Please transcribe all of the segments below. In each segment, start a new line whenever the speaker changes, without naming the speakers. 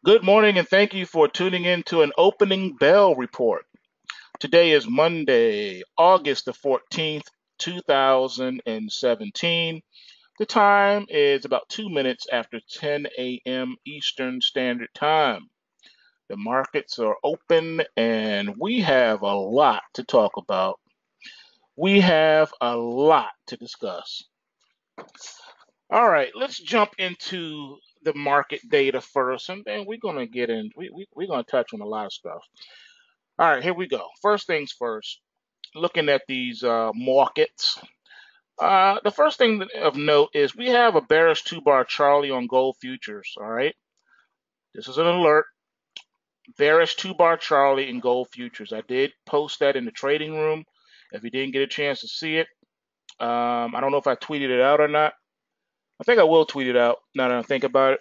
Good morning, and thank you for tuning in to an opening bell report. Today is Monday, August the 14th, 2017. The time is about 2 minutes after 10 a.m. Eastern Standard Time. The markets are open, and we have a lot to talk about. We have a lot to discuss. All right, let's jump into the market data first, and then we're going to get in. We're going to touch on a lot of stuff. All right, here we go. First things first, looking at these markets. The first thing of note is we have a bearish two-bar Charlie on gold futures. All right, this is an alert. Bearish two-bar Charlie in gold futures. I did post that in the trading room. If you didn't get a chance to see it, I don't know if I tweeted it out or not. I think I will tweet it out now that I think about it.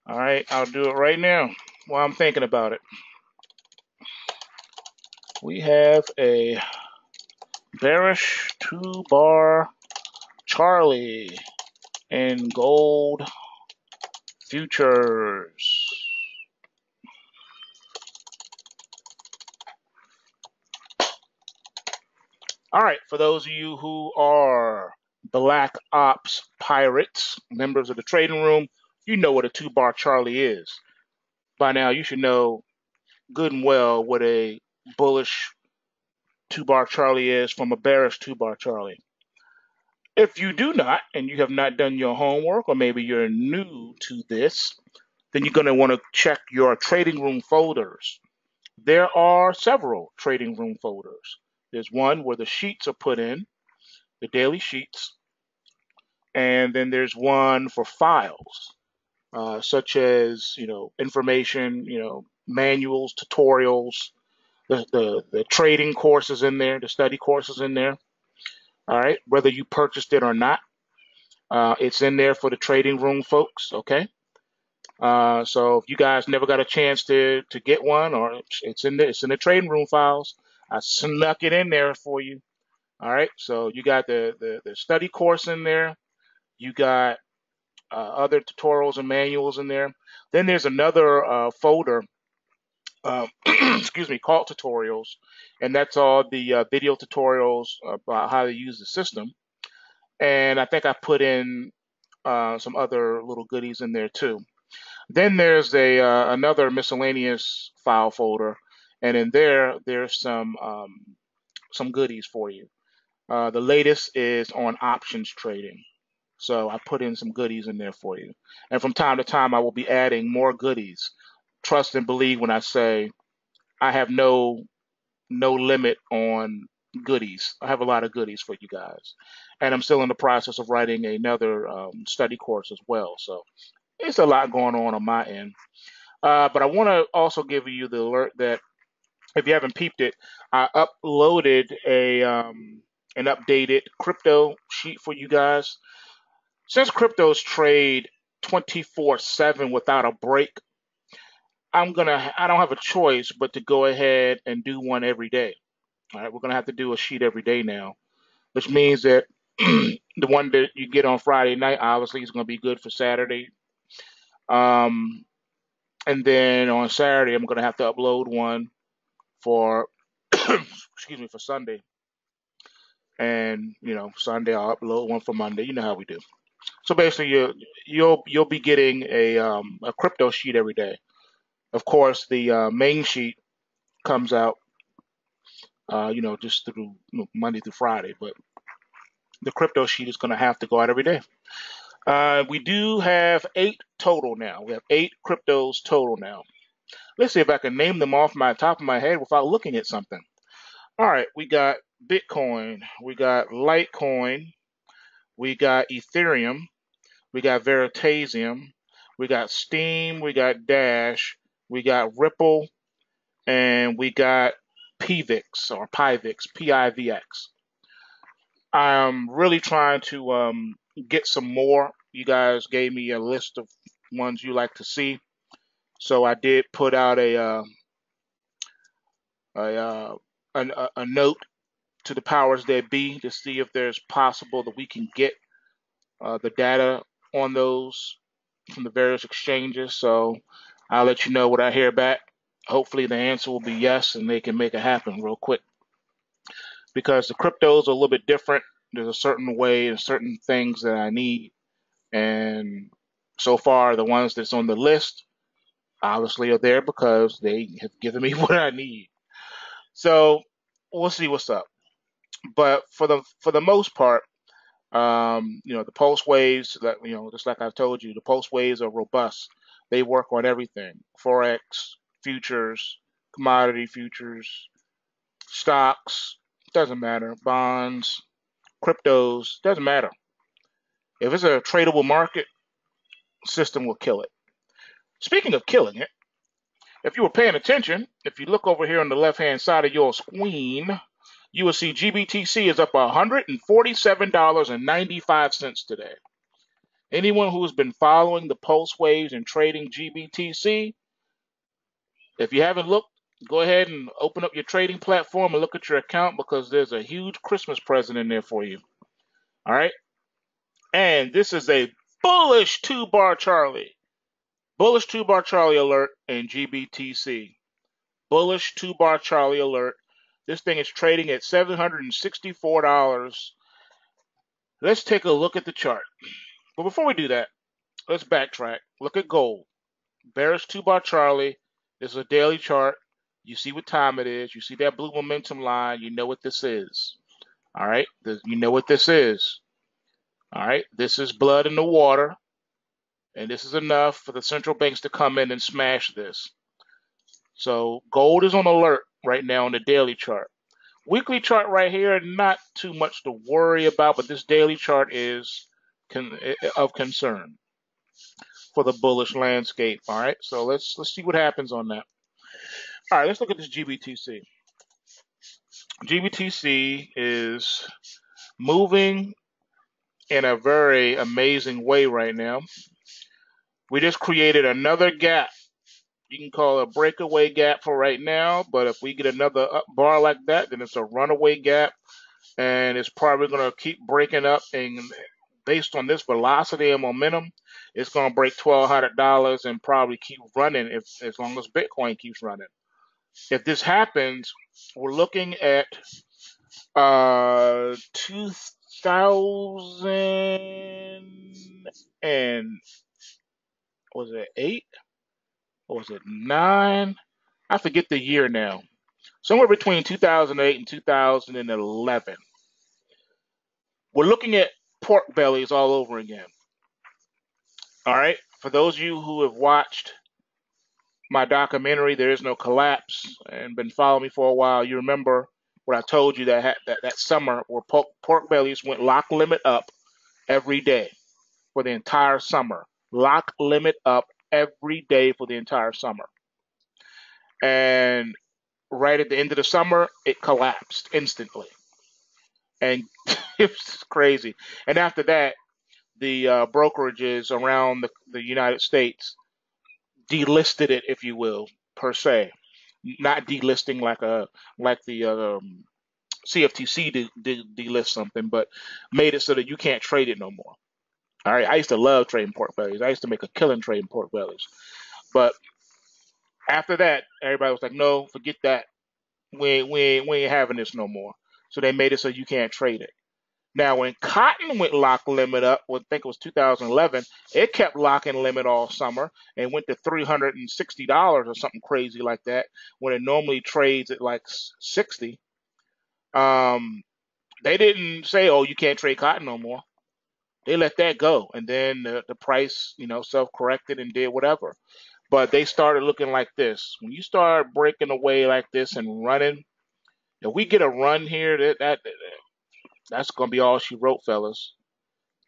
All right, I'll do it right now while I'm thinking about it. We have a bearish two-bar Charlie in gold futures. All right, for those of you who are Black Ops pirates, members of the trading room, you know what a two-bar Charlie is. By now, you should know good and well what a bullish two-bar Charlie is from a bearish two-bar Charlie. If you do not, and you have not done your homework, or maybe you're new to this, then you're going to want to check your trading room folders. There are several trading room folders. There's one where the sheets are put in, the daily sheets, and then there's one for files, such as information, manuals, tutorials, the trading courses in there, the study courses in there. All right, whether you purchased it or not, it's in there for the trading room folks. Okay. So if you guys never got a chance to get one, or it's in the trading room files, I snuck it in there for you. All right. So you got the study course in there. You got other tutorials and manuals in there. Then there's another folder, excuse me, called tutorials, and that's all the video tutorials about how to use the system. And I think I put in some other little goodies in there too. Then there's a another miscellaneous file folder, and in there's some goodies for you. The latest is on options trading, so I put in some goodies in there for you. And from time to time, I will be adding more goodies. Trust and believe when I say I have no limit on goodies. I have a lot of goodies for you guys, and I'm still in the process of writing another study course as well. So it's a lot going on my end. But I want to also give you the alert that if you haven't peeped it, I uploaded an updated crypto sheet for you guys. Since cryptos trade 24/7 without a break, I don't have a choice but to go ahead and do one every day. All right, we're gonna have to do a sheet every day now, which means that the one that you get on Friday night obviously is gonna be good for Saturday. Um, and then on Saturday, I'm gonna have to upload one for excuse me, for Sunday. And Sunday I'll upload one for Monday. You know how we do. So basically, you'll be getting a crypto sheet every day. Of course, the main sheet comes out just through Monday through Friday, but the crypto sheet is going to have to go out every day. We do have 8 total now. We have 8 cryptos total now. Let's see if I can name them off my top of my head without looking at something. All right, we got Bitcoin, we got Litecoin, we got Ethereum, we got Veritasium, we got Steam, we got Dash, we got Ripple, and we got PIVX or PIVX, PIVX. I'm really trying to get some more. You guys gave me a list of ones you like to see, so I did put out a, a note to the powers that be to see if there's possible that we can get the data on those. from the various exchanges. So I'll let you know what I hear back. Hopefully the answer will be yes, and they can make it happen real quick, because the cryptos are a little bit different. There's a certain way and certain things that I need, and so far the ones that's on the list obviously are there because they have given me what I need. So we'll see what's up. But for the most part, the pulse waves that just like I told you, the pulse waves are robust. They work on everything: forex, futures, commodity futures, stocks. Doesn't matter. Bonds, cryptos. Doesn't matter. If it's a tradable market, system will kill it. Speaking of killing it, if you were paying attention, if you look over here on the left-hand side of your screen, you will see GBTC is up $147.95 today. Anyone who has been following the pulse waves and trading GBTC, if you haven't looked, go ahead and open up your trading platform and look at your account, because there's a huge Christmas present in there for you. All right? And this is a bullish two-bar Charlie. Bullish two-bar Charlie alert in GBTC. Bullish two-bar Charlie alert. This thing is trading at $764. Let's take a look at the chart. But before we do that, let's backtrack. Look at gold. Bearish two-bar Charlie. This is a daily chart. You see what time it is. You see that blue momentum line. You know what this is. All right? You know what this is. All right? This is blood in the water. And this is enough for the central banks to come in and smash this. So gold is on alert right now on the daily chart. Weekly chart right here, not too much to worry about, but this daily chart is of concern for the bullish landscape. All right, so let's see what happens on that. All right, let's look at this GBTC. GBTC is moving in a very amazing way right now. We just created another gap. You can call it a breakaway gap for right now, but if we get another up bar like that, then it's a runaway gap, and it's probably going to keep breaking up. And based on this velocity and momentum, it's going to break $1,200 and probably keep running as long as Bitcoin keeps running. If this happens, we're looking at 2008? Or was it 9? I forget the year now. Somewhere between 2008 and 2011. We're looking at pork bellies all over again. All right. For those of you who have watched my documentary, There Is No Collapse, and been following me for a while, you remember what I told you that summer where pork bellies went lock limit up every day for the entire summer. Lock limit up every day for the entire summer. And right at the end of the summer, it collapsed instantly. And it was crazy. And after that, the brokerages around the United States delisted it, if you will, per se. Not delisting like the CFTC delist something, but made it so that you can't trade it no more. All right, I used to love trading pork bellies. I used to make a killing trading pork bellies. But after that, everybody was like, no, forget that. We ain't having this no more. So they made it so you can't trade it. Now, when cotton went lock limit up, I think it was 2011, it kept locking limit all summer and went to $360 or something crazy like that, when it normally trades at like 60. They didn't say, oh, you can't trade cotton no more. They let that go. And then the price, self-corrected and did whatever. But they started looking like this. When you start breaking away like this and running, if we get a run here, that's going to be all she wrote, fellas.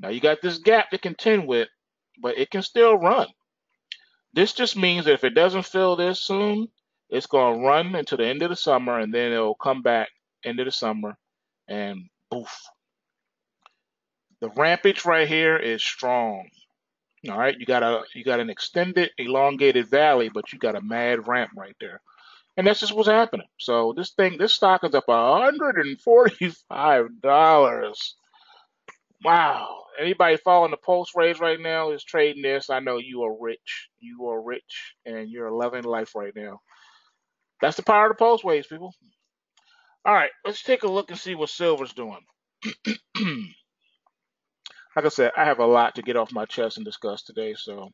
Now you got this gap to contend with, but it can still run. This just means that if it doesn't fill this soon, it's going to run until the end of the summer, and then it'll come back end of the summer, and boof. The rampage right here is strong. All right, you got an extended, elongated valley, but you got a mad ramp right there. And that's just what's happening. So this stock is up $145. Wow. Anybody following the pulse raise right now is trading this. I know you are rich. You are rich, and you're loving life right now. That's the power of the pulse waves, people. All right, let's take a look and see what silver's doing. Like I said, I have a lot to get off my chest and discuss today, so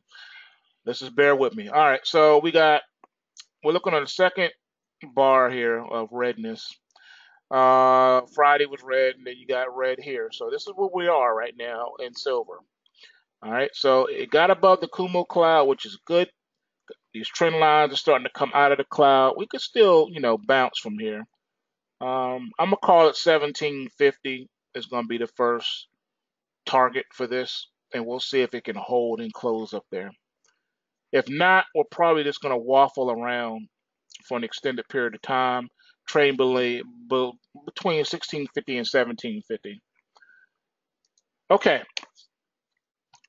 let's just bear with me. All right, so we're looking on the second bar here of redness. Friday was red, and then you got red here. So this is where we are right now in silver. All right, so it got above the Kumo cloud, which is good. These trend lines are starting to come out of the cloud. We could still, bounce from here. I'm gonna call it 1750 is gonna be the first target for this, and we'll see if it can hold and close up there. If not, we're probably just gonna waffle around for an extended period of time, trading between 1650 and 1750. Okay,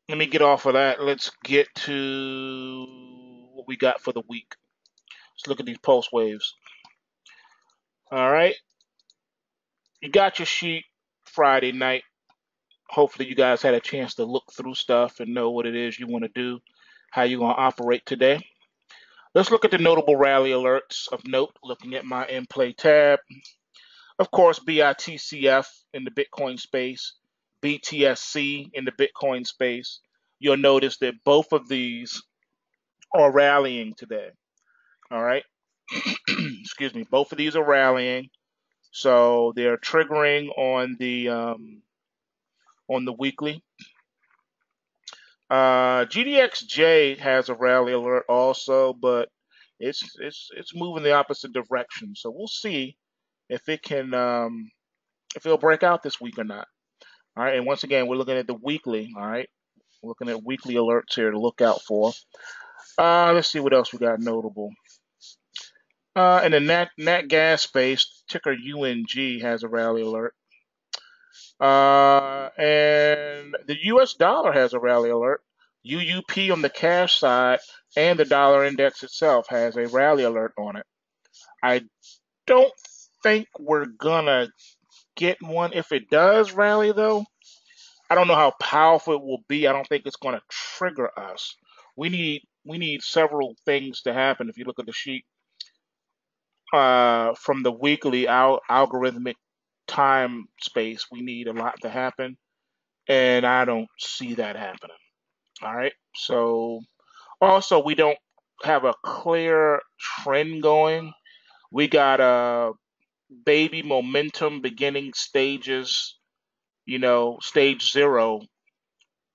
let me get off of that. Let's get to what we got for the week. Let's look at these pulse waves. All right, you got your sheet Friday night. Hopefully you guys had a chance to look through stuff and know what it is you want to do, how you're going to operate today. Let's look at the notable rally alerts of note, looking at my in play tab. Of course, BITCF in the Bitcoin space, BTSC in the Bitcoin space. You'll notice that both of these are rallying today. All right. Excuse me. Both of these are rallying. So they're triggering on the weekly. GDXJ has a rally alert also, but it's moving the opposite direction. So we'll see if it can if it'll break out this week or not. All right, and once again, we're looking at the weekly. All right, we're looking at weekly alerts here to look out for. Let's see what else we got notable. In the nat gas space, ticker UNG has a rally alert. And the US dollar has a rally alert. UUP on the cash side and the dollar index itself has a rally alert on it. I don't think we're gonna get one. If it does rally though, I don't know how powerful it will be. I don't think it's gonna trigger us. We need several things to happen. If you look at the sheet from the weekly algorithmic time space, we need a lot to happen, and I don't see that happening. All right. So also we don't have a clear trend going. We got a baby momentum beginning stages, stage 0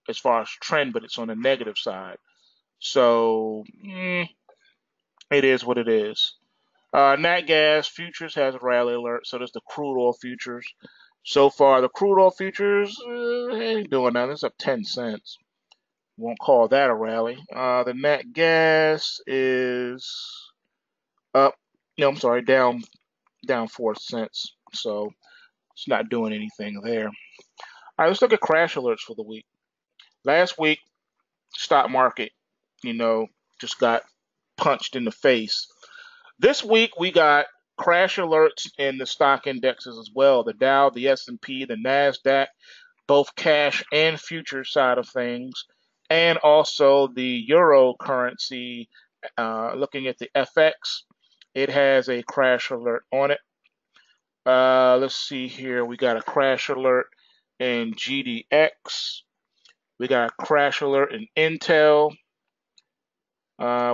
as far as trend, but it's on the negative side. So it is what it is. Nat gas futures has a rally alert, so does the crude oil futures. So far, the crude oil futures ain't doing nothing. It's up 10 cents. Won't call that a rally. The nat gas is up. No, I'm sorry, down 4 cents. So it's not doing anything there. All right, let's look at crash alerts for the week. Last week, stock market, just got punched in the face. This week we got crash alerts in the stock indexes as well. The Dow, the S&P, the Nasdaq, both cash and future side of things, and also the euro currency. Looking at the FX, it has a crash alert on it. Let's see here. We got a crash alert in GDX. We got a crash alert in Intel.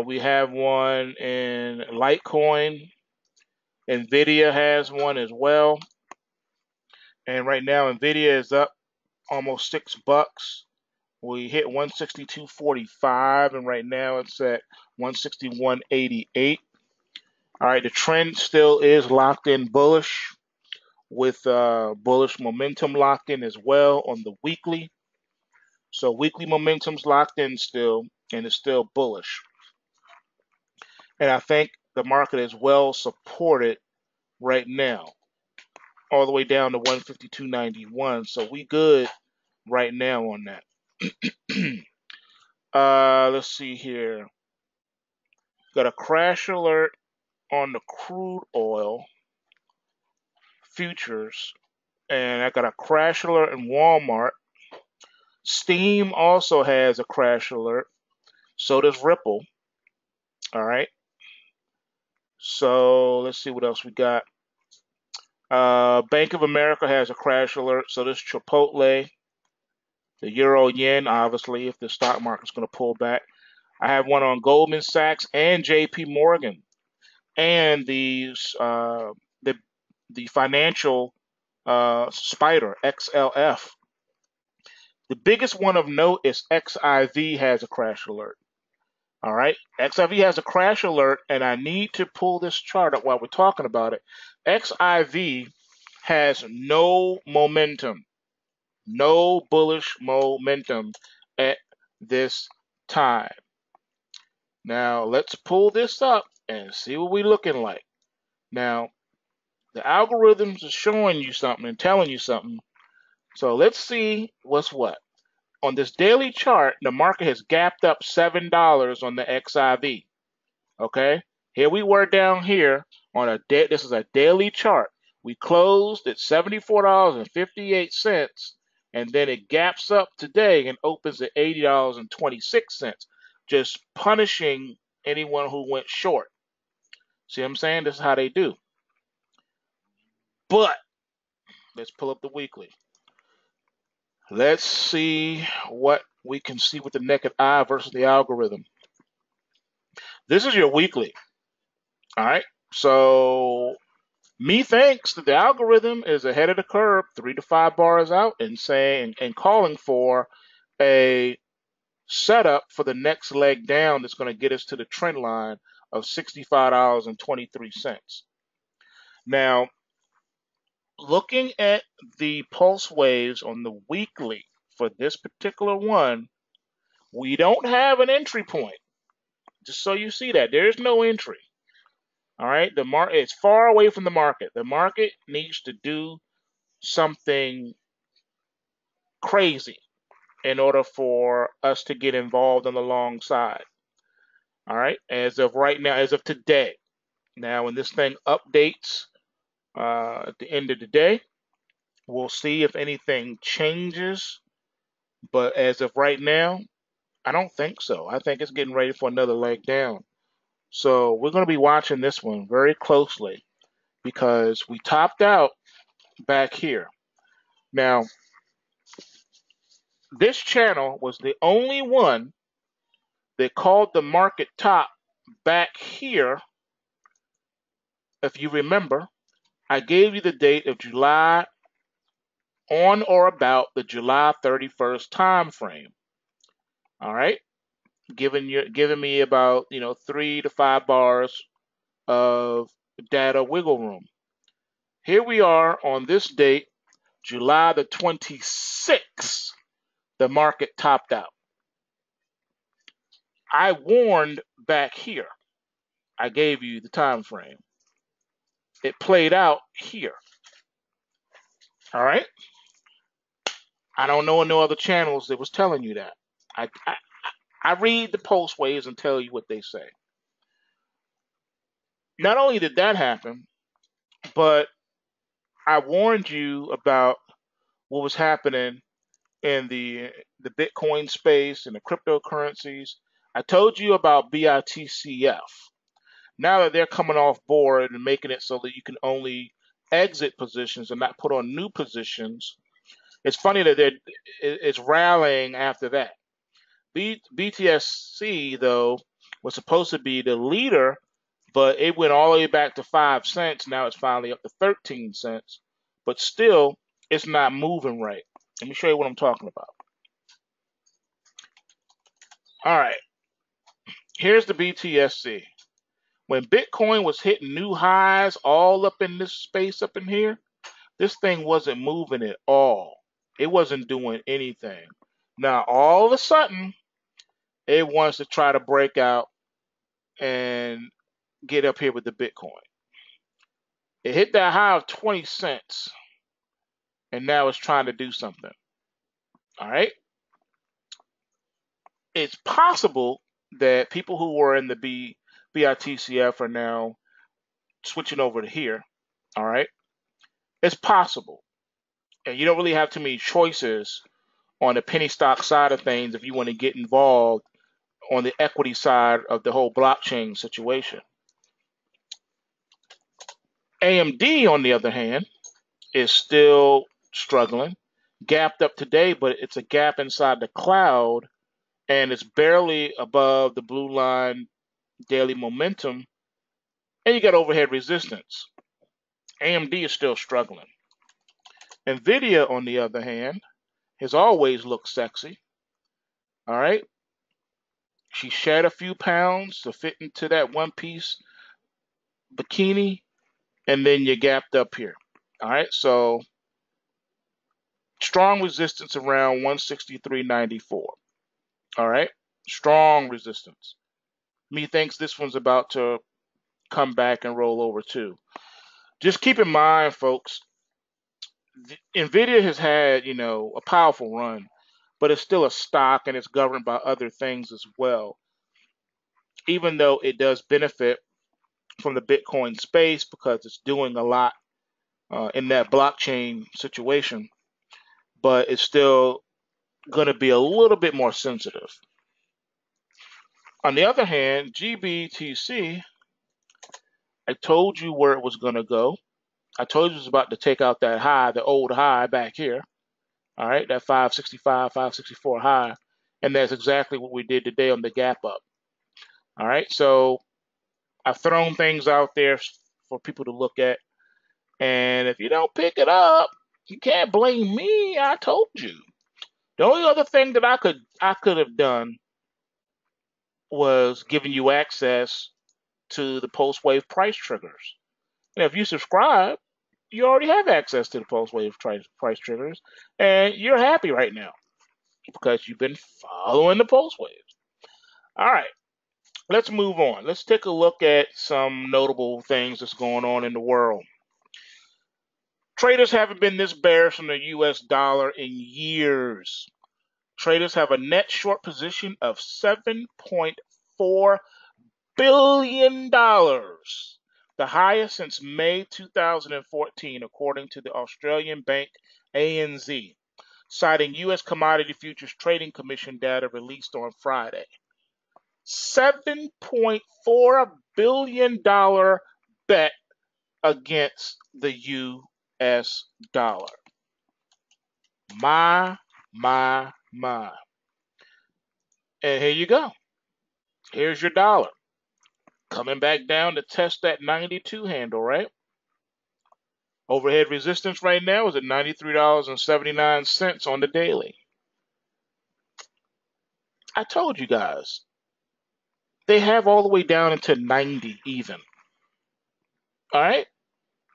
We have one in Litecoin. Nvidia has one as well. And right now, Nvidia is up almost $6. We hit 162.45, and right now it's at 161.88. All right, the trend still is locked in bullish, with bullish momentum locked in as well on the weekly. So weekly momentum's locked in still, and it's still bullish. And I think the market is well supported right now, all the way down to 152.91. So we good right now on that. Let's see here. Got a crash alert on the crude oil futures, and I got a crash alert in Walmart. Steam also has a crash alert. So does Ripple. All right. So let's see what else we got. Bank of America has a crash alert. So does Chipotle. The euro yen, obviously, if the stock market's going to pull back. I have one on Goldman Sachs and J.P. Morgan, and the the financial spider XLF. The biggest one of note is XIV has a crash alert. All right, XIV has a crash alert, and I need to pull this chart up while we're talking about it. XIV has no momentum, no bullish momentum at this time. Now let's pull this up and see what we're looking like. Now the algorithms are showing you something and telling you something. So let's see what's what. On this daily chart, the market has gapped up $7 on the XIV. Okay, here we were down here on a day. This is a daily chart. We closed at $74.58, and then it gaps up today and opens at $80.26, just punishing anyone who went short. See what I'm saying? This is how they do. But let's pull up the weekly. Let's see what we can see with the naked eye versus the algorithm. This is your weekly. All right. So methinks that the algorithm is ahead of the curve, 3 to 5 bars out, and saying and calling for a setup for the next leg down that's going to get us to the trend line of $65.23. Now, looking at the pulse waves on the weekly for this particular one, we don't have an entry point. Just so you see that there's no entry. All right, the market is far away from the market. The market needs to do something crazy in order for us to get involved on the long side. All right, as of right now, as of today. Now, when this thing updates at the end of the day, we'll see if anything changes. But as of right now, I don't think so. I think it's getting ready for another leg down. So we're going to be watching this one very closely because we topped out back here. Now, this channel was the only one that called the market top back here. If you remember, I gave you the date of July on or about the July 31st time frame. All right, giving me about 3 to 5 bars of data wiggle room. Here we are on this date, July the 26th. The market topped out. I warned back here. I gave you the time frame. It played out here. All right. I don't know no other channels that was telling you that. I read the post waves and tell you what they say. Not only did that happen, but I warned you about what was happening in the Bitcoin space and the cryptocurrencies. I told you about BITCF. Now that they're coming off board and making it so that you can only exit positions and not put on new positions, it's funny that it's rallying after that. BTSC, though, was supposed to be the leader, but it went all the way back to 5 cents. Now it's finally up to 13 cents, but still, it's not moving right. Let me show you what I'm talking about. All right, here's the BTSC. When Bitcoin was hitting new highs all up in this space up in here, this thing wasn't moving at all. It wasn't doing anything. Now, all of a sudden, it wants to try to break out and get up here with the Bitcoin. It hit that high of 20 cents, and now it's trying to do something. All right? It's possible that people who were in the BITCF are now switching over to here. All right? It's possible. And you don't really have too many choices on the penny stock side of things if you want to get involved on the equity side of the whole blockchain situation. AMD, on the other hand, is still struggling, gapped up today, but it's a gap inside the cloud, and it's barely above the blue line daily momentum, and you got overhead resistance. AMD is still struggling. NVIDIA, on the other hand, has always looked sexy. All right. She shed a few pounds to fit into that one-piece bikini, and then you gapped up here. All right. So strong resistance around 163.94. All right. Strong resistance. Me thinks this one's about to come back and roll over too. Just keep in mind, folks, NVIDIA has had, a powerful run, but it's still a stock and it's governed by other things as well. Even though it does benefit from the Bitcoin space because it's doing a lot in that blockchain situation, but it's still going to be a little bit more sensitive. On the other hand, GBTC, I told you where it was going to go. I told you it was about to take out that high, the old high back here. All right, that 565, 564 high. And that's exactly what we did today on the gap up. All right, so I've thrown things out there for people to look at. And if you don't pick it up, you can't blame me. I told you. The only other thing that I could have done was giving you access to the post-wave price triggers. And if you subscribe, you already have access to the post-wave price triggers, and you're happy right now because you've been following the post-waves. All right, let's move on. Let's take a look at some notable things that's going on in the world. Traders haven't been this bearish on the US dollar in years. Traders have a net short position of $7.4 billion, the highest since May 2014, according to the Australian bank ANZ, citing U.S. Commodity Futures Trading Commission data released on Friday. $7.4 billion bet against the U.S. dollar. My. And here you go. Here's your dollar. Coming back down to test that 92 handle, right? Overhead resistance right now is at $93.79 on the daily. I told you guys, they have all the way down into 90 even. All right?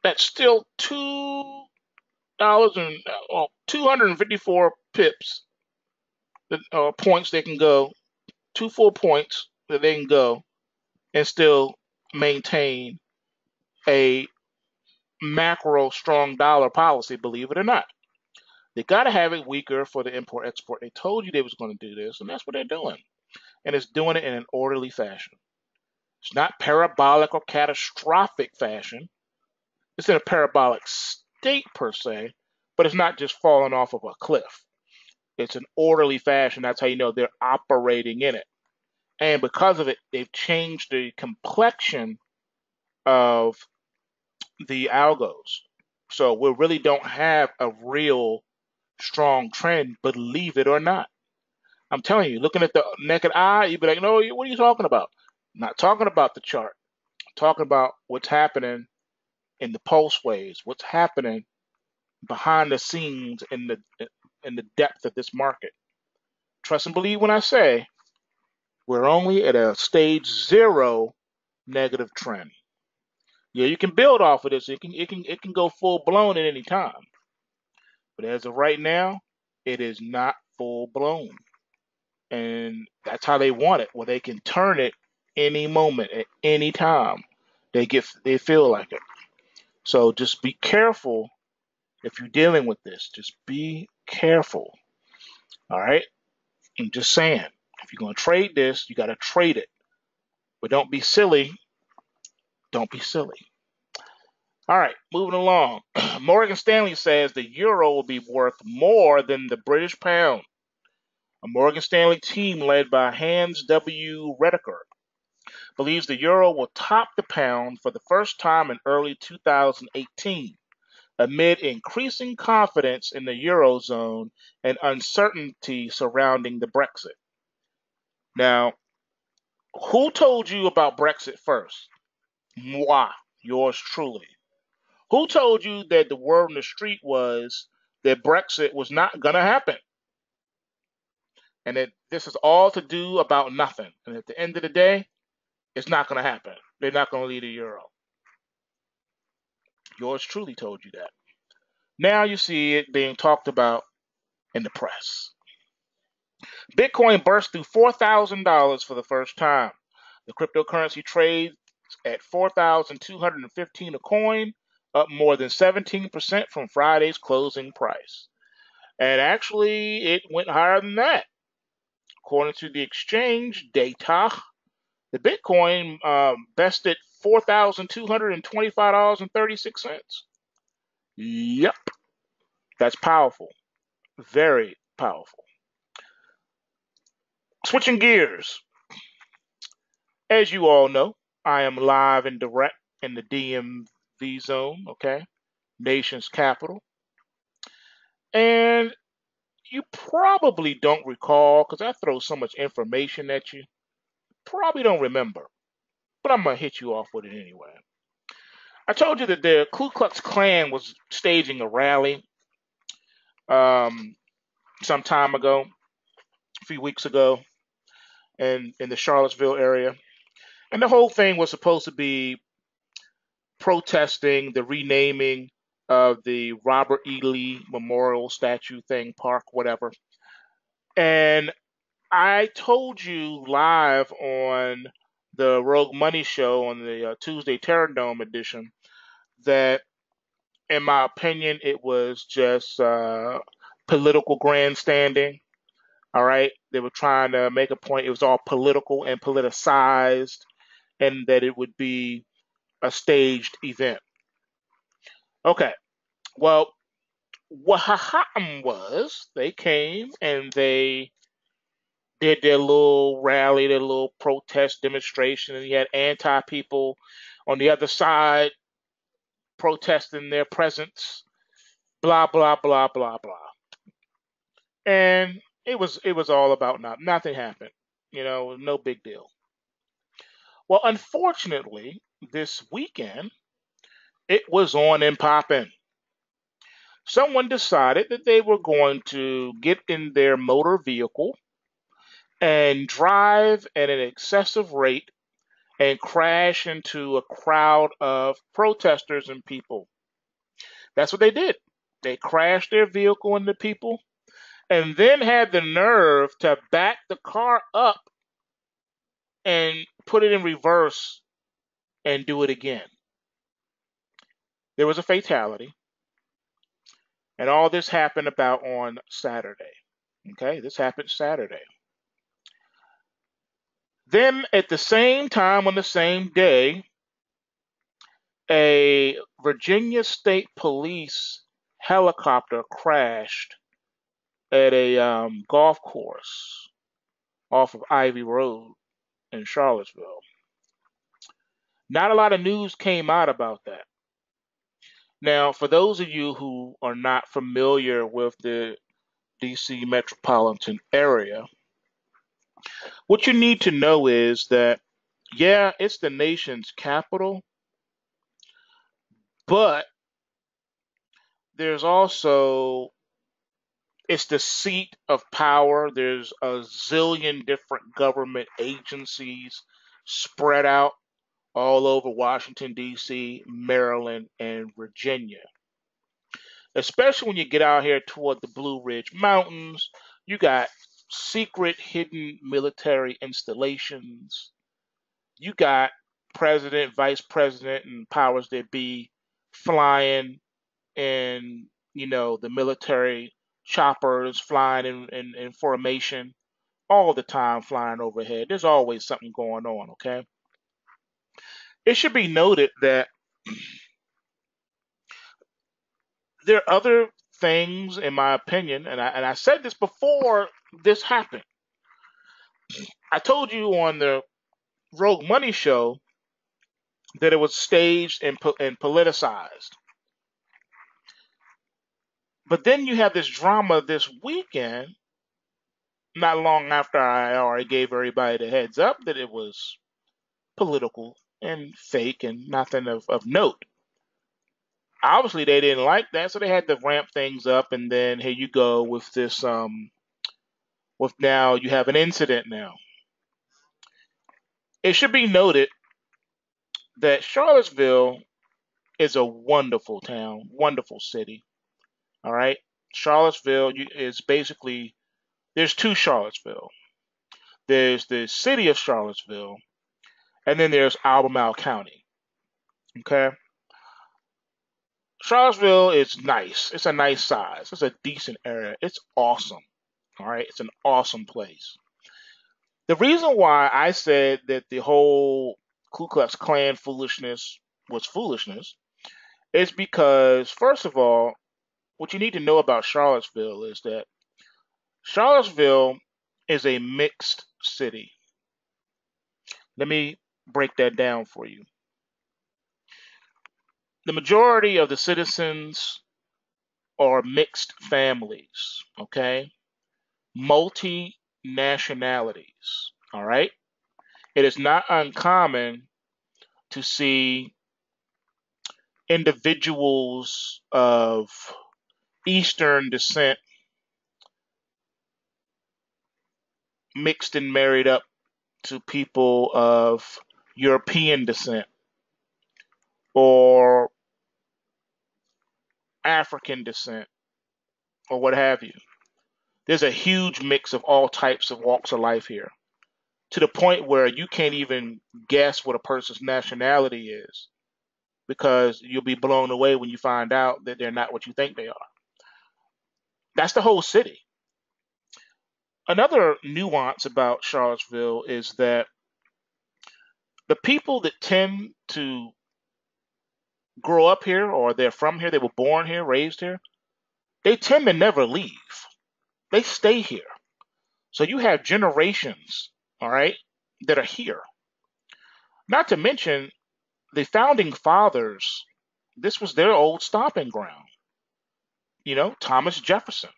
That's still $254 pips, points they can go, 2 full points that they can go and still maintain a macro strong dollar policy, believe it or not. They got to have it weaker for the import-export. They told you they was going to do this, and that's what they're doing. And it's doing it in an orderly fashion. It's not parabolic or catastrophic fashion. It's in a parabolic state per se, but it's not just falling off of a cliff. It's an orderly fashion. That's how you know they're operating in it. And because of it, they've changed the complexion of the algos. So we really don't have a real strong trend, believe it or not. I'm telling you, looking at the naked eye, you'd be like, no, what are you talking about? I'm not talking about the chart. I'm talking about what's happening in the pulse waves, what's happening behind the scenes in the depth of this market. Trust and believe when I say we're only at a stage 0 negative trend. Yeah, you can build off of this. It can go full blown at any time. But as of right now, it is not full blown. And that's how they want it, where they can turn it any moment, at any time. They feel like it. So just be careful if you're dealing with this. Just be careful. All right? I'm just saying, if you're going to trade this, you got to trade it. But don't be silly. Don't be silly. All right, moving along. Morgan Stanley says the euro will be worth more than the British pound A Morgan Stanley team led by Hans W. Redeker believes the euro will top the pound for the first time in early 2018 amid increasing confidence in the eurozone and uncertainty surrounding the Brexit. Now, who told you about Brexit first? Moi, yours truly. Who told you that the word on the street was that Brexit was not going to happen and that this is all to do about nothing? And at the end of the day, it's not going to happen. They're not going to leave the euro. Yours truly told you that. Now you see it being talked about in the press. Bitcoin burst through $4,000 for the first time. The cryptocurrency trades at $4,215 a coin, up more than 17% from Friday's closing price. And actually, it went higher than that. According to the exchange data, the Bitcoin bested $4,225.36. Yep, that's powerful. Very powerful. Switching gears. As you all know, I am live and direct in the DMV zone, okay? Nation's capital. And you probably don't recall, because I throw so much information at you, probably don't remember. But I'm going to hit you off with it anyway. I told you that the Ku Klux Klan was staging a rally some time ago, a few weeks ago, in the Charlottesville area. And the whole thing was supposed to be protesting the renaming of the Robert E. Lee Memorial Statue thing, park, whatever. And I told you live on the Rogue Money Show on the Tuesday Terror Dome edition that, in my opinion, it was just political grandstanding. All right. They were trying to make a point. It was all political and politicized, and that it would be a staged event. Okay. Well, what happened was they came and they did their little rally, their little protest demonstration, and you had anti people on the other side protesting their presence, blah blah blah blah blah. And it was all about nothing happened. No big deal. Well, unfortunately, this weekend it was on and popping. Someone decided that they were going to get in their motor vehicle and drive at an excessive rate and crash into a crowd of protesters and people. That's what they did. They crashed their vehicle into people and then had the nerve to back the car up and put it in reverse and do it again. There was a fatality. And all this happened about on Saturday. Okay, this happened Saturday. Then at the same time, on the same day, a Virginia State Police helicopter crashed at a golf course off of Ivy Road in Charlottesville. Not a lot of news came out about that. Now, for those of you who are not familiar with the DC metropolitan area, what you need to know is that, yeah, it's the nation's capital, but there's also, it's the seat of power. There's a zillion different government agencies spread out all over Washington, D.C., Maryland, and Virginia. Especially when you get out here toward the Blue Ridge Mountains, you got secret hidden military installations. You got president, vice president, and powers that be flying in, the military choppers flying in formation all the time, flying overhead. There's always something going on, okay? It should be noted that there are other things, in my opinion, and I said this before this happened. I told you on the Rogue Money show that it was staged and politicized. But then you have this drama this weekend, not long after I already gave everybody the heads up that it was political and fake and nothing of note. Obviously, they didn't like that, so they had to ramp things up. And then here you go with this. With now you have an incident now. It should be noted that Charlottesville is a wonderful town, wonderful city. All right, Charlottesville is basically there's two Charlottesville. There's the city of Charlottesville, and then there's Albemarle County. Okay, Charlottesville is nice. It's a nice size. It's a decent area. It's awesome. All right, it's an awesome place. The reason why I said that the whole Ku Klux Klan foolishness was foolishness is because, first of all, what you need to know about Charlottesville is that Charlottesville is a mixed city. Let me break that down for you. The majority of the citizens are mixed families, okay? Multi nationalities, all right? It is not uncommon to see individuals of Eastern descent mixed and married up to people of European descent or African descent or what have you. There's a huge mix of all types of walks of life here, to the point where you can't even guess what a person's nationality is because you'll be blown away when you find out that they're not what you think they are. That's the whole city. Another nuance about Charlottesville is that the people that tend to grow up here or they're from here, they were born here, raised here, they tend to never leave. They stay here. So you have generations, all right, that are here. Not to mention the founding fathers, this was their old stomping ground. You know, Thomas Jefferson,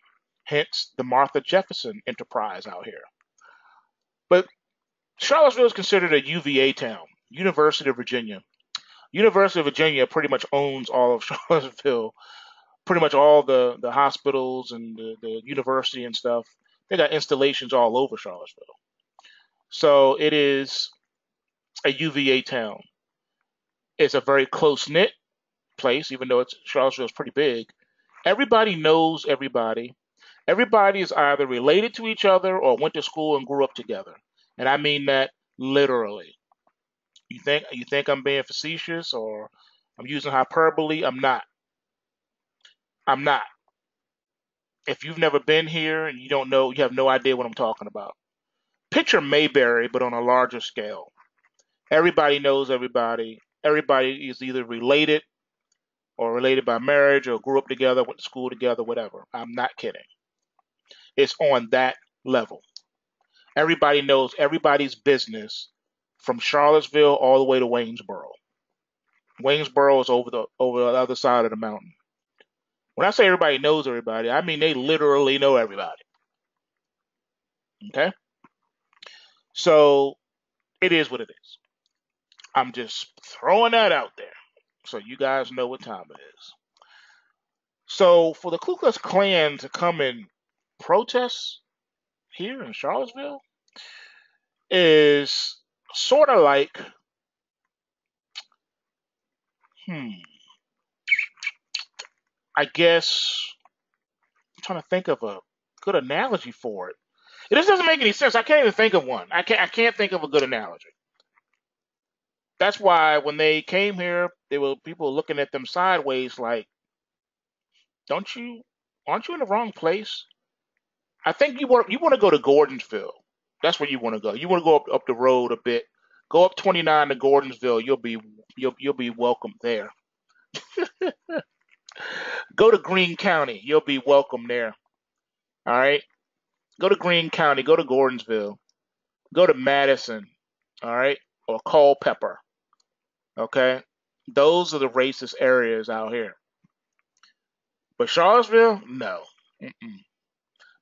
hence the Martha Jefferson Enterprise out here. But Charlottesville is considered a UVA town, University of Virginia. University of Virginia pretty much owns all of Charlottesville, pretty much all the hospitals and the university and stuff. They got installations all over Charlottesville. So it is a UVA town. It's a very close knit place, even though Charlottesville is pretty big. Everybody knows everybody. Everybody is either related to each other or went to school and grew up together. And I mean that literally. You think I'm being facetious or I'm using hyperbole? I'm not. I'm not. If you've never been here and you don't know, you have no idea what I'm talking about. Picture Mayberry, but on a larger scale. Everybody knows everybody. Everybody is either related or related by marriage or grew up together, went to school together, whatever. I'm not kidding. It's on that level. Everybody knows everybody's business from Charlottesville all the way to Waynesboro. Waynesboro is over the other side of the mountain. When I say everybody knows everybody, I mean they literally know everybody. Okay? So it is what it is. I'm just throwing that out there so you guys know what time it is. So for the Ku Klux Klan to come and protest here in Charlottesville is sort of like, I guess I'm trying to think of a good analogy for it. It just doesn't make any sense. I can't even think of one. I can't think of a good analogy. That's why when they came here, there were people looking at them sideways like, aren't you in the wrong place? I think you want to go to Gordonsville. That's where you want to go. You want to go up the road a bit. Go up 29 to Gordonsville. You'll be welcome there. Go to Greene County. You'll be welcome there. All right. Go to Greene County. Go to Gordonsville. Go to Madison. All right. Or Culpeper. Okay. Those are the racist areas out here. But Charlottesville, no. Mm-mm.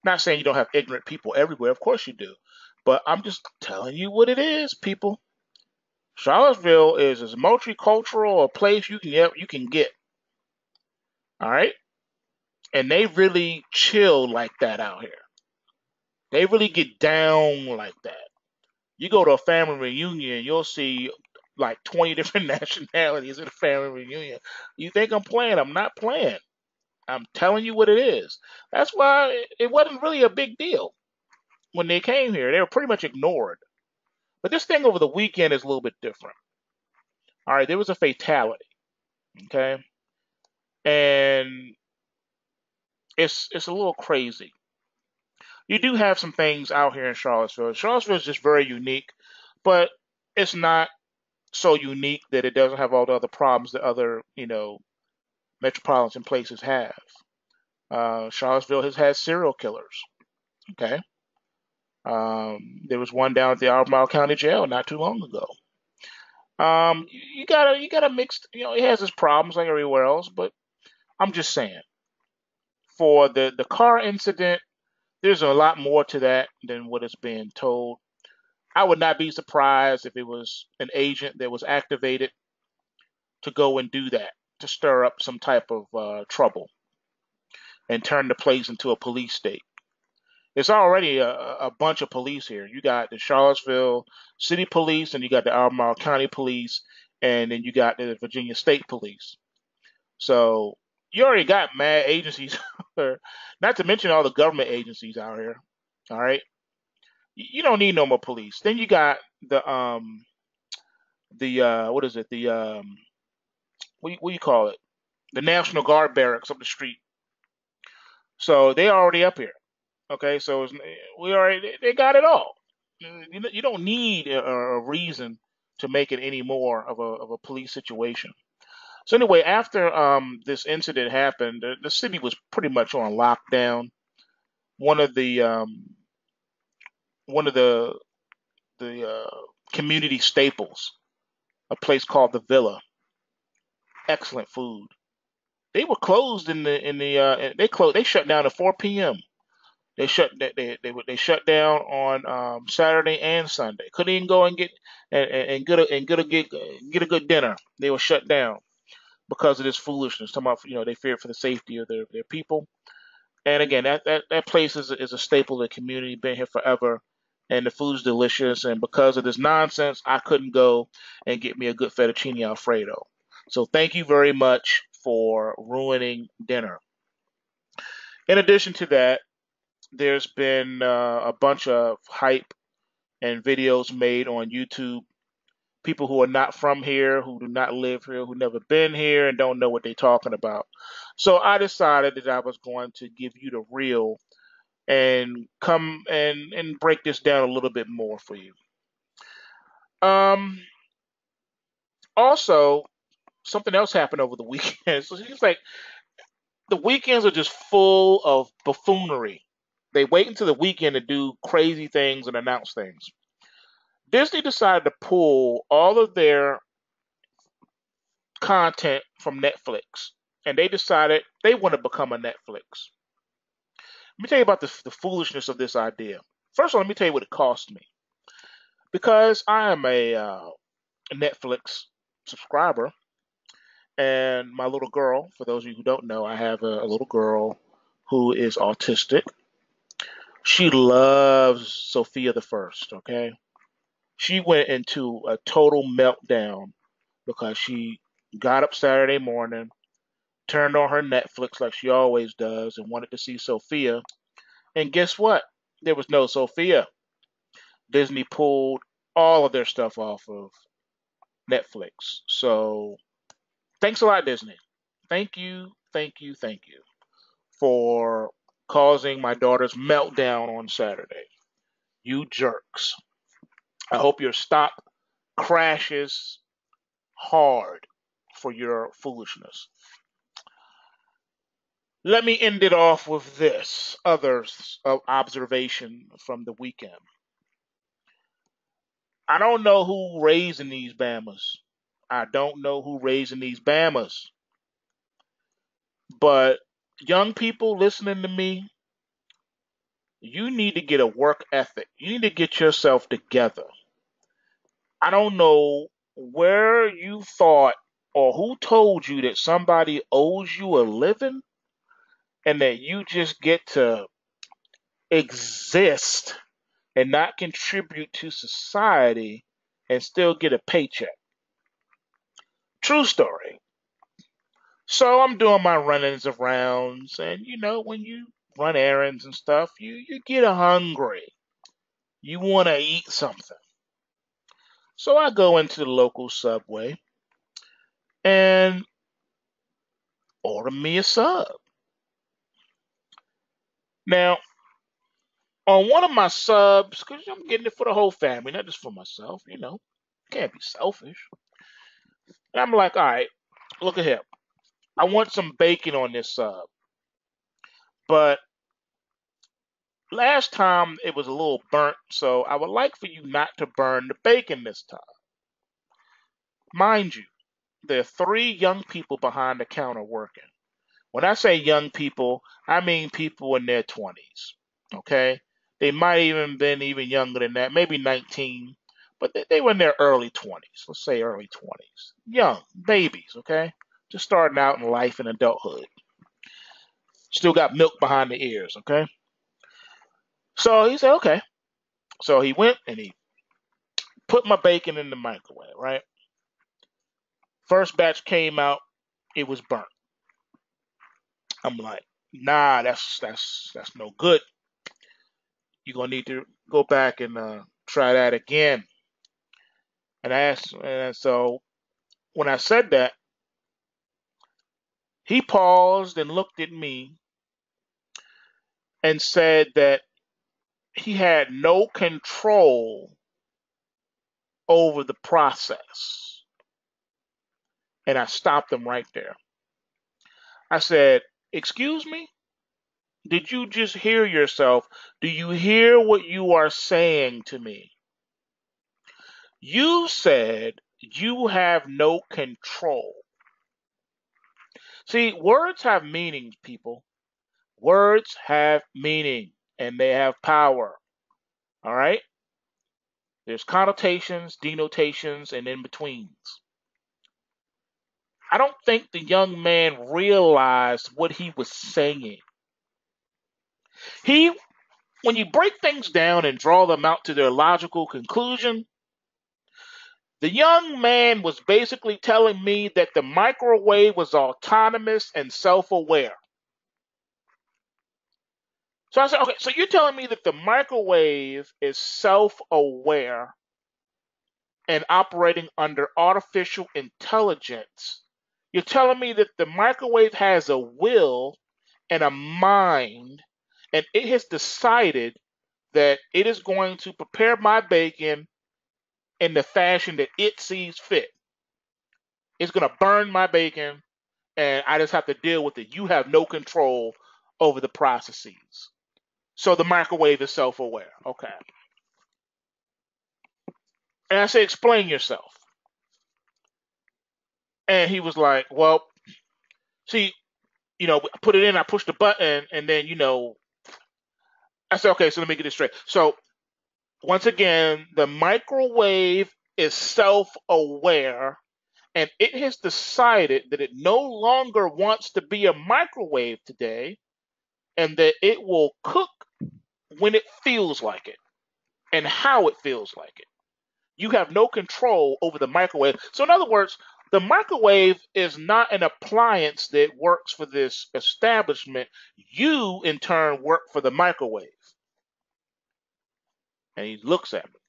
Not saying you don't have ignorant people everywhere. Of course you do. But I'm just telling you what it is, people. Charlottesville is as multicultural a place you can get. All right. And they really chill like that out here. They really get down like that. You go to a family reunion, you'll see like 20 different nationalities at a family reunion. You think I'm playing? I'm not playing. I'm telling you what it is. That's why it wasn't really a big deal when they came here. They were pretty much ignored. But this thing over the weekend is a little bit different. All right, there was a fatality, okay? And it's a little crazy. You do have some things out here in Charlottesville. Charlottesville is just very unique, but it's not so unique that it doesn't have all the other problems that other, metropolitan places have. Charlottesville has had serial killers. Okay, there was one down at the Albemarle County Jail not too long ago. You got a mixed, it has its problems like everywhere else, but I'm just saying for the car incident, there's a lot more to that than what is being told. I would not be surprised if it was an agent that was activated to go and do that, to stir up some type of trouble and turn the place into a police state. It's already a bunch of police here. You got the Charlottesville City Police, and you got the Albemarle County Police, and then you got the Virginia State Police. So you already got mad agencies, not to mention all the government agencies out here. All right, you don't need no more police. Then you got the what is it? The what do you call it? The National Guard barracks up the street. So they already up here. Okay, so we already they got it all. You don't need a reason to make it any more of a police situation. So anyway, after this incident happened, the city was pretty much on lockdown. One of the one of the community staples, a place called the Villa, excellent food. They were closed they shut down at 4 p.m. They shut down on Saturday and Sunday. Couldn't even go and get a good dinner. They were shut down because of this foolishness. Talking about they feared for the safety of their people. And again, that place is a staple of the community. Been here forever, and the food's delicious. And because of this nonsense, I couldn't go and get me a good fettuccine alfredo. So thank you very much for ruining dinner. In addition to that, there's been a bunch of hype and videos made on YouTube. People who are not from here, who do not live here, who never been here, and don't know what they're talking about. So I decided that I was going to give you the real and come and break this down a little bit more for you. Um, Also, something else happened over the weekend. So it's like the weekends are just full of buffoonery. They wait until the weekend to do crazy things and announce things. Disney decided to pull all of their content from Netflix, and they decided they want to become a Netflix. Let me tell you about the foolishness of this idea. First of all, let me tell you what it cost me. Because I am a Netflix subscriber, and my little girl, for those of you who don't know, I have a little girl who is autistic. She loves Sophia the First, okay? She went into a total meltdown because she got up Saturday morning, turned on her Netflix like she always does, and wanted to see Sophia. And guess what? There was no Sophia. Disney pulled all of their stuff off of Netflix. So thanks a lot, Disney. Thank you, thank you, thank you for causing my daughter's meltdown on Saturday. You jerks. I hope your stock crashes hard for your foolishness. Let me end it off with this other observation from the weekend. I don't know who raising these Bamas. I don't know who raising these Bamas. But young people listening to me, you need to get a work ethic. You need to get yourself together. I don't know where you thought or who told you that somebody owes you a living and that you just get to exist and not contribute to society and still get a paycheck. True story. So I'm doing my runnings of rounds, and when you run errands and stuff, you get hungry. You want to eat something. So I go into the local Subway and order me a sub. Now, on one of my subs, because I'm getting it for the whole family, not just for myself, can't be selfish. And I'm like, all right, look at here. I want some bacon on this sub. But last time it was a little burnt, so I would like for you not to burn the bacon this time. Mind you, there are three young people behind the counter working. When I say young people, I mean people in their 20s. Okay? They might even been even younger than that, maybe 19, but they were in their early 20s. Let's say early 20s. Young, babies, okay? Just starting out in life and adulthood. Still got milk behind the ears, okay? So he said, okay. So he went and he put my bacon in the microwave, right? First batch came out, it was burnt. I'm like, nah, that's no good. You're gonna need to go back and try that again. And so when I said that, he paused and looked at me and said that he had no control over the process. And I stopped him right there. I said, excuse me? Did you just hear yourself? Do you hear what you are saying to me? You said you have no control. See, words have meanings, people. Words have meaning and they have power. All right? There's connotations, denotations, and in betweens. I don't think the young man realized what he was saying. When you break things down and draw them out to their logical conclusion, the young man was basically telling me that the microwave was autonomous and self-aware. So I said, okay, so you're telling me that the microwave is self-aware and operating under artificial intelligence. You're telling me that the microwave has a will and a mind, and it has decided that it is going to prepare my bacon in the fashion that it sees fit. It's going to burn my bacon, and I just have to deal with it. You have no control over the processes. So the microwave is self aware. Okay. And I said, explain yourself. And he was like, well, see, I put it in, I pushed the button, and then, I said, okay, so let me get this straight. So once again, the microwave is self-aware, and it has decided that it no longer wants to be a microwave today, and that it will cook when it feels like it and how it feels like it. You have no control over the microwave. So in other words, the microwave is not an appliance that works for this establishment. You, in turn, work for the microwave. And he looks at me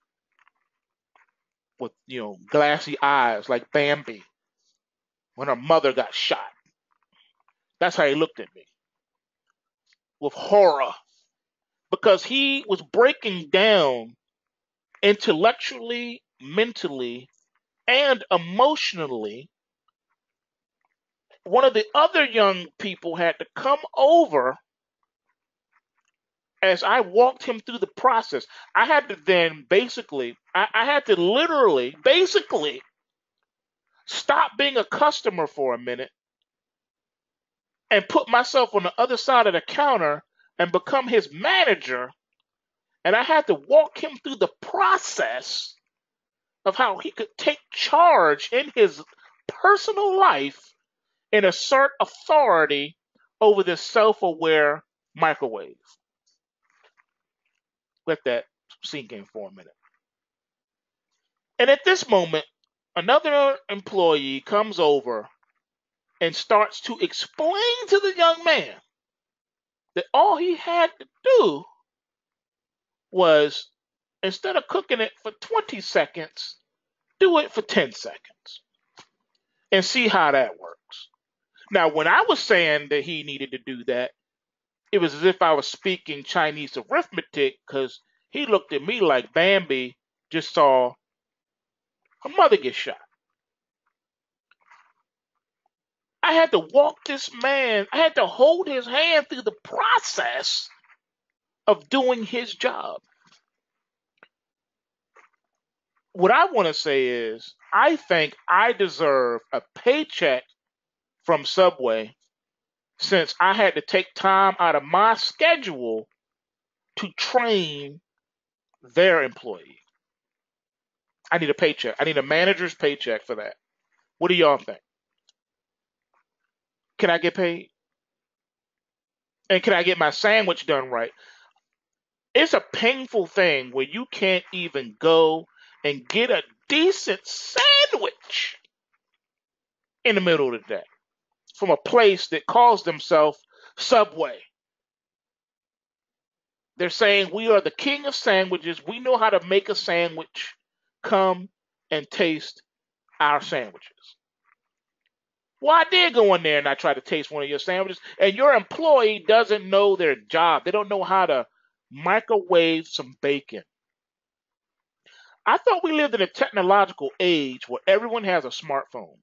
with, glassy eyes like Bambi when her mother got shot. That's how he looked at me, with horror, because he was breaking down intellectually, mentally, and emotionally one of the other young people had to come over as I walked him through the process. I had to then basically, I had to literally, basically stop being a customer for a minute and put myself on the other side of the counter and become his manager. And I had to walk him through the process of how he could take charge in his personal life and assert authority over this self-aware microwave. Let that sink in for a minute. And at this moment, another employee comes over and starts to explain to the young man that all he had to do was, instead of cooking it for 20 seconds, do it for 10 seconds and see how that works. Now, when I was saying that he needed to do that, it was as if I was speaking Chinese arithmetic, because he looked at me like Bambi just saw her mother get shot. I had to walk this man, I had to hold his hand through the process of doing his job. What I want to say is, I think I deserve a paycheck from Subway, since I had to take time out of my schedule to train their employee. I need a paycheck. I need a manager's paycheck for that. What do y'all think? Can I get paid? And can I get my sandwich done right? It's a painful thing when you can't even go and get a decent sandwich in the middle of the day from a place that calls themselves Subway. They're saying, we are the king of sandwiches. We know how to make a sandwich. Come and taste our sandwiches. Well, I did go in there and I tried to taste one of your sandwiches, and your employee doesn't know their job. They don't know how to microwave some bacon. I thought we lived in a technological age where everyone has a smartphone.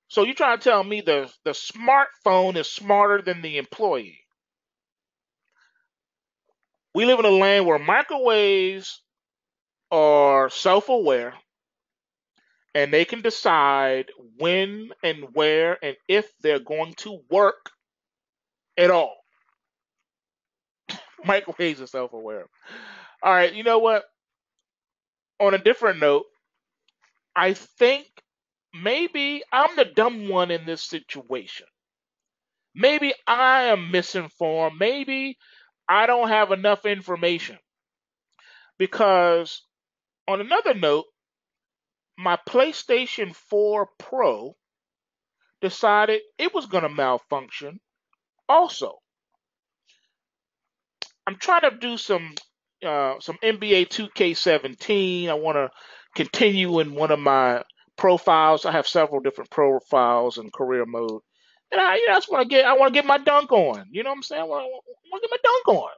So you're trying to tell me the smartphone is smarter than the employee? We live in a land where microwaves are self-aware, and they can decide when and where and if they're going to work at all. Microwaves are self-aware. All right, you know what? On a different note, I think maybe I'm the dumb one in this situation. Maybe I am misinformed. Maybe I don't have enough information. Because on another note, my PlayStation 4 Pro decided it was going to malfunction also. I'm trying to do some NBA 2K17. I want to continue in one of my profiles. I have several different profiles in career mode, and I just want to get my dunk on. You know what I'm saying? I want to get my dunk on.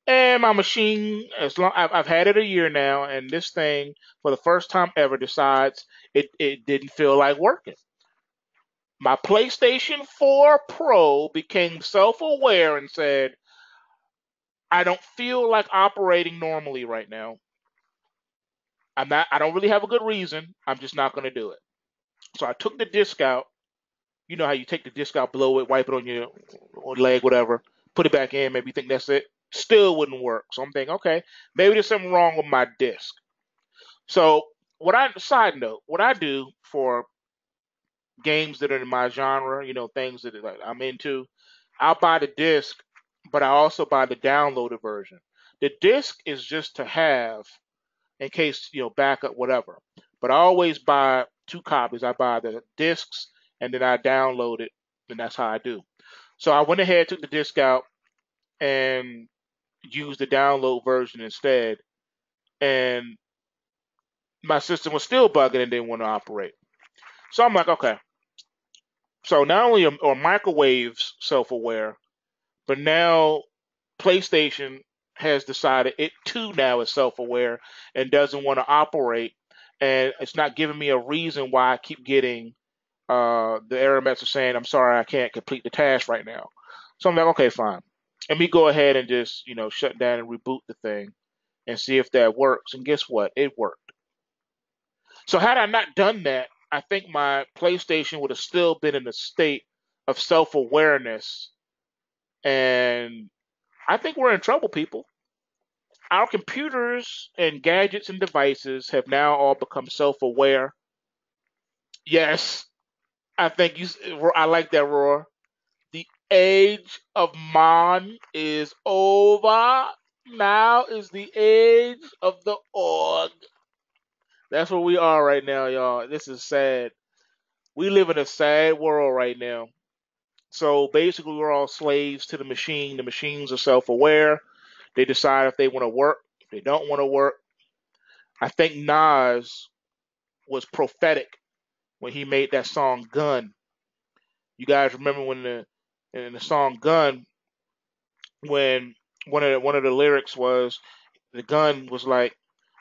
And my machine, I've had it a year now, and this thing, for the first time ever, decides it didn't feel like working. My PlayStation 4 Pro became self-aware and said, I don't feel like operating normally right now. I don't really have a good reason. I'm just not going to do it. So I took the disc out. You know how you take the disc out, blow it, wipe it on your leg, whatever, put it back in, maybe you think that's it. Still wouldn't work. So I'm thinking, okay, maybe there's something wrong with my disc. So side note, what I do for games that are in my genre, things that like I'm into, I'll buy the disc, but I also buy the downloaded version. The disc is just to have in case, backup, whatever. But I always buy two copies. I buy the discs and then I download it, and that's how I do. So I went ahead, took the disc out, and used the download version instead. And my system was still bugging and didn't want to operate. So I'm like, okay. So not only are microwaves self-aware, but now PlayStation has decided it too now is self-aware and doesn't want to operate, and it's not giving me a reason why I keep getting the error message saying, "I'm sorry, I can't complete the task right now." So I'm like, okay, fine. Let me go ahead and just shut down and reboot the thing and see if that works. And guess what? It worked. So had I not done that, I think my PlayStation would have still been in a state of self-awareness, and I think we're in trouble, people. Our computers and gadgets and devices have now all become self-aware. Yes, I think I like that, roar. The age of man is over. Now is the age of the org. That's where we are right now, y'all. This is sad. We live in a sad world right now. So basically, we're all slaves to the machine. The machines are self aware. They decide if they want to work, if they don't want to work. I think Nas was prophetic when he made that song Gun. You guys remember when in the song Gun, when one of the lyrics was the gun was like,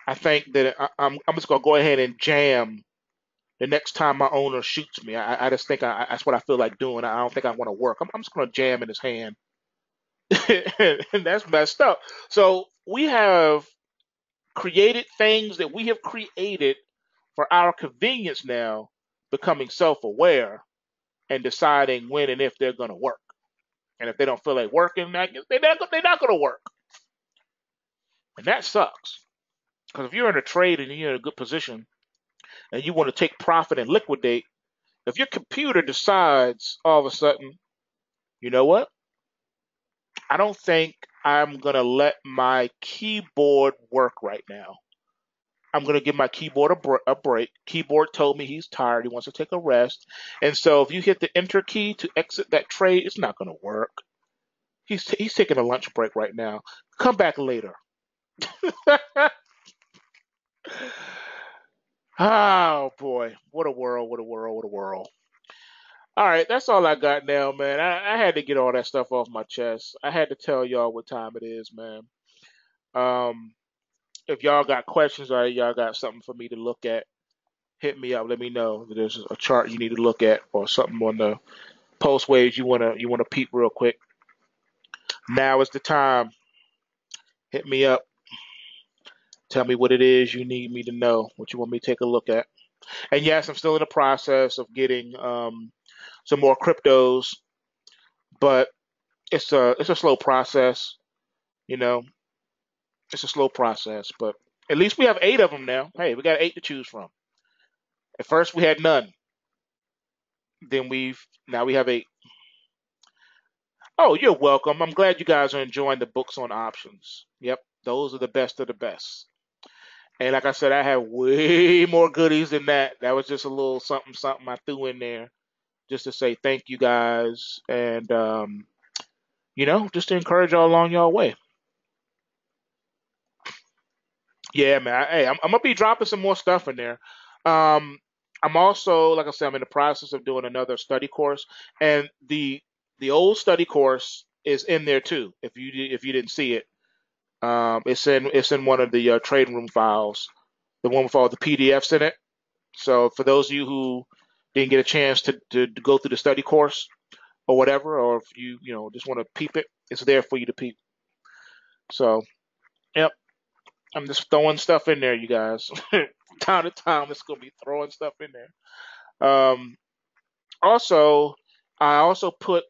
I think that I'm just gonna go ahead and jam the next time my owner shoots me. I just think that's what I feel like doing. I don't think I want to work. I'm just gonna jam in his hand, and that's messed up. So we have created things that we have created for our convenience now, becoming self-aware and deciding when and if they're gonna work. And if they don't feel like working, they're not gonna work, and that sucks. Because if you're in a trade and you're in a good position and you want to take profit and liquidate, if your computer decides all of a sudden, you know what? I don't think I'm going to let my keyboard work right now. I'm going to give my keyboard a break. Keyboard told me he's tired. He wants to take a rest. And so if you hit the enter key to exit that trade, it's not going to work. He's taking a lunch break right now. Come back later. Oh boy, what a world! What a world! What a world! All right, that's all I got now, man. I had to get all that stuff off my chest. I had to tell y'all what time it is, man. Um, if y'all got questions or y'all got something for me to look at, hit me up. Let me know if there's a chart you need to look at or something on the post waves you wanna peep real quick. Now is the time. Hit me up. Tell me what it is you need me to know. What you want me to take a look at. And yes, I'm still in the process of getting some more cryptos, but it's a slow process. You know, it's a slow process, but at least we have eight of them now. Hey, we got eight to choose from. At first, we had none. Then now we have eight. Oh, you're welcome. I'm glad you guys are enjoying the books on options. Yep, those are the best of the best. And like I said, I have way more goodies than that. That was just a little something, something I threw in there just to say thank you guys, and just to encourage y'all along y'all way. Yeah, man. Hey, I'm gonna be dropping some more stuff in there. Um, I'm also, like I said, I'm in the process of doing another study course, and the old study course is in there too. If you didn't see it, it's in one of the trading room files, the one with all the PDFs in it. So for those of you who didn't get a chance to go through the study course or whatever, or if you just want to peep it, it's there for you to peep. So, yep. I'm just throwing stuff in there, you guys. Time to time, it's gonna be throwing stuff in there. Also, I also put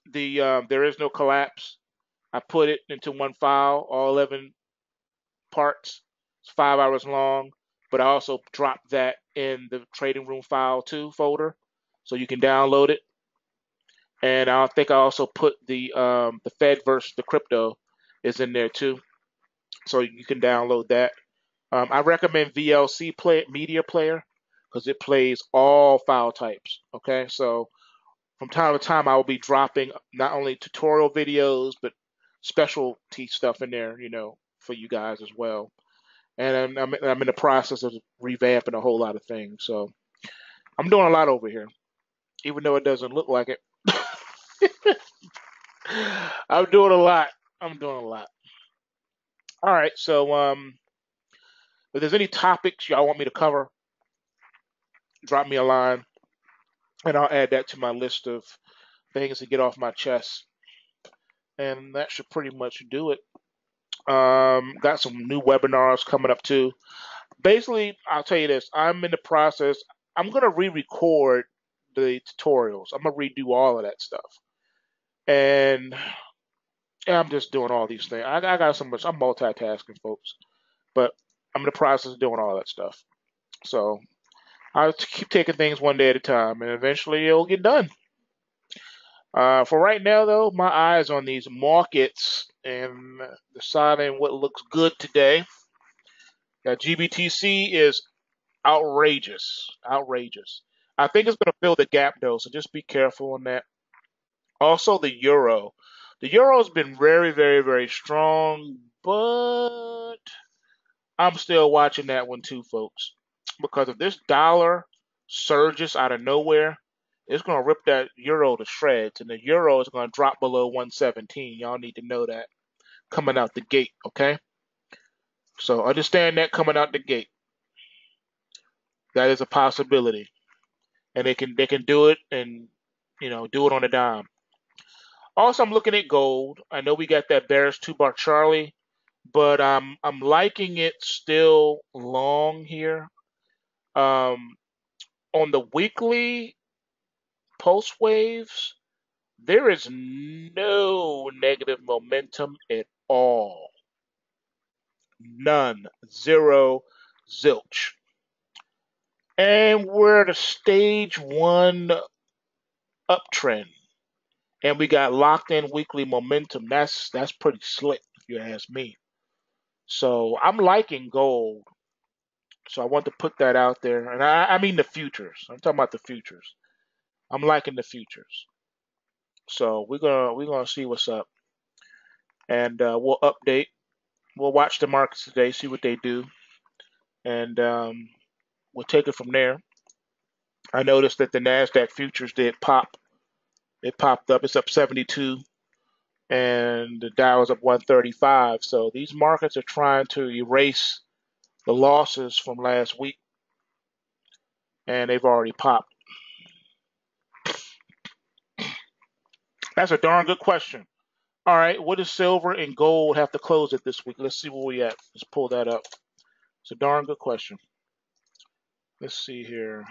the there is no collapse. I put it into one file, all 11 parts. It's 5 hours long, but I also dropped that in the trading room file too folder, so you can download it. And I think I also put the Fed versus the crypto is in there too, so you can download that. I recommend Media Player because it plays all file types. Okay, so from time to time I will be dropping not only tutorial videos but specialty stuff in there, for you guys as well. And I'm in the process of revamping a whole lot of things. So I'm doing a lot over here, even though it doesn't look like it. I'm doing a lot. I'm doing a lot. All right. So if there's any topics y'all want me to cover, drop me a line. And I'll add that to my list of things to get off my chest. And that should pretty much do it. Got some new webinars coming up too. Basically, I'll tell you this. I'm in the process. I'm gonna re-record the tutorials. I'm gonna redo all of that stuff. And yeah, I'm just doing all these things. I got so much. I'm multitasking, folks. But I'm in the process of doing all that stuff. So I'll keep taking things one day at a time, and eventually it'll get done. For right now, though, my eyes on these markets and deciding what looks good today. GBTC is outrageous, outrageous. I think it's going to fill the gap though, so just be careful on that. Also, the euro. The euro has been very, very, very strong, but I'm still watching that one too, folks. Because if this dollar surges out of nowhere, it's going to rip that euro to shreds, and the euro is going to drop below 117. Y'all need to know that coming out the gate, okay? So understand that coming out the gate. That is a possibility, and they can do it and do it on a dime. Also, I'm looking at gold. I know we got that bearish 2-bar Charlie, but I'm liking it still long here. On the weekly pulse waves, there is no negative momentum at all. None. Zero. Zilch. And we're at a stage 1 uptrend. And we got locked in weekly momentum. That's pretty slick, if you ask me. So I'm liking gold. So I want to put that out there. And I mean the futures. I'm talking about the futures. I'm liking the futures. So we're gonna see what's up. And we'll update. We'll watch the markets today, see what they do. And we'll take it from there. I noticed that the NASDAQ futures did pop. It popped up. It's up 72. And the Dow is up 135. So these markets are trying to erase the losses from last week, and they've already popped. That's a darn good question. All right, what does silver and gold have to close at this week? Let's see where we at. Let's pull that up. It's a darn good question. Let's see here.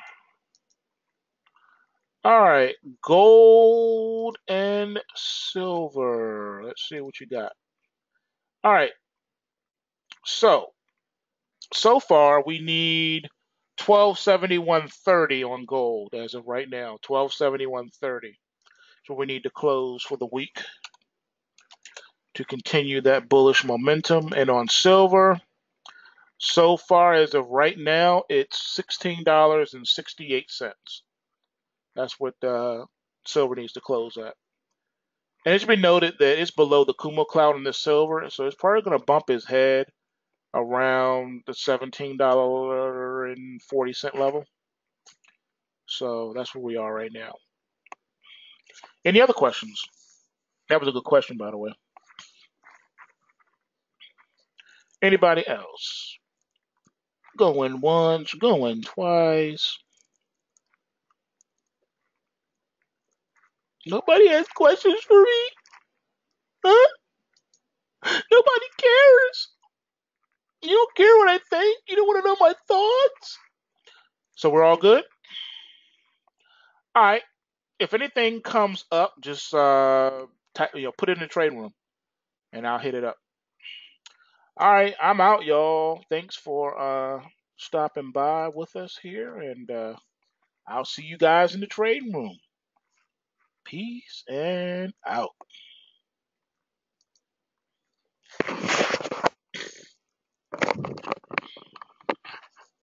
All right, gold and silver. Let's see what you got. All right, so far we need 1271.30 on gold as of right now. 1271.30. So we need to close for the week to continue that bullish momentum. And on silver, so far as of right now, it's $16.68. That's what silver needs to close at. And it should be noted that it's below the Kumo cloud in the silver, so it's probably going to bump his head around the $17.40 level. So that's where we are right now. Any other questions? That was a good question, by the way. Anybody else? Going once, going twice. Nobody has questions for me? Huh? Nobody cares. You don't care what I think. You don't want to know my thoughts. So we're all good? All right. If anything comes up, just put it in the trading room and I'll hit it up. All right, I'm out, y'all. Thanks for stopping by with us here, and I'll see you guys in the trading room. Peace and out.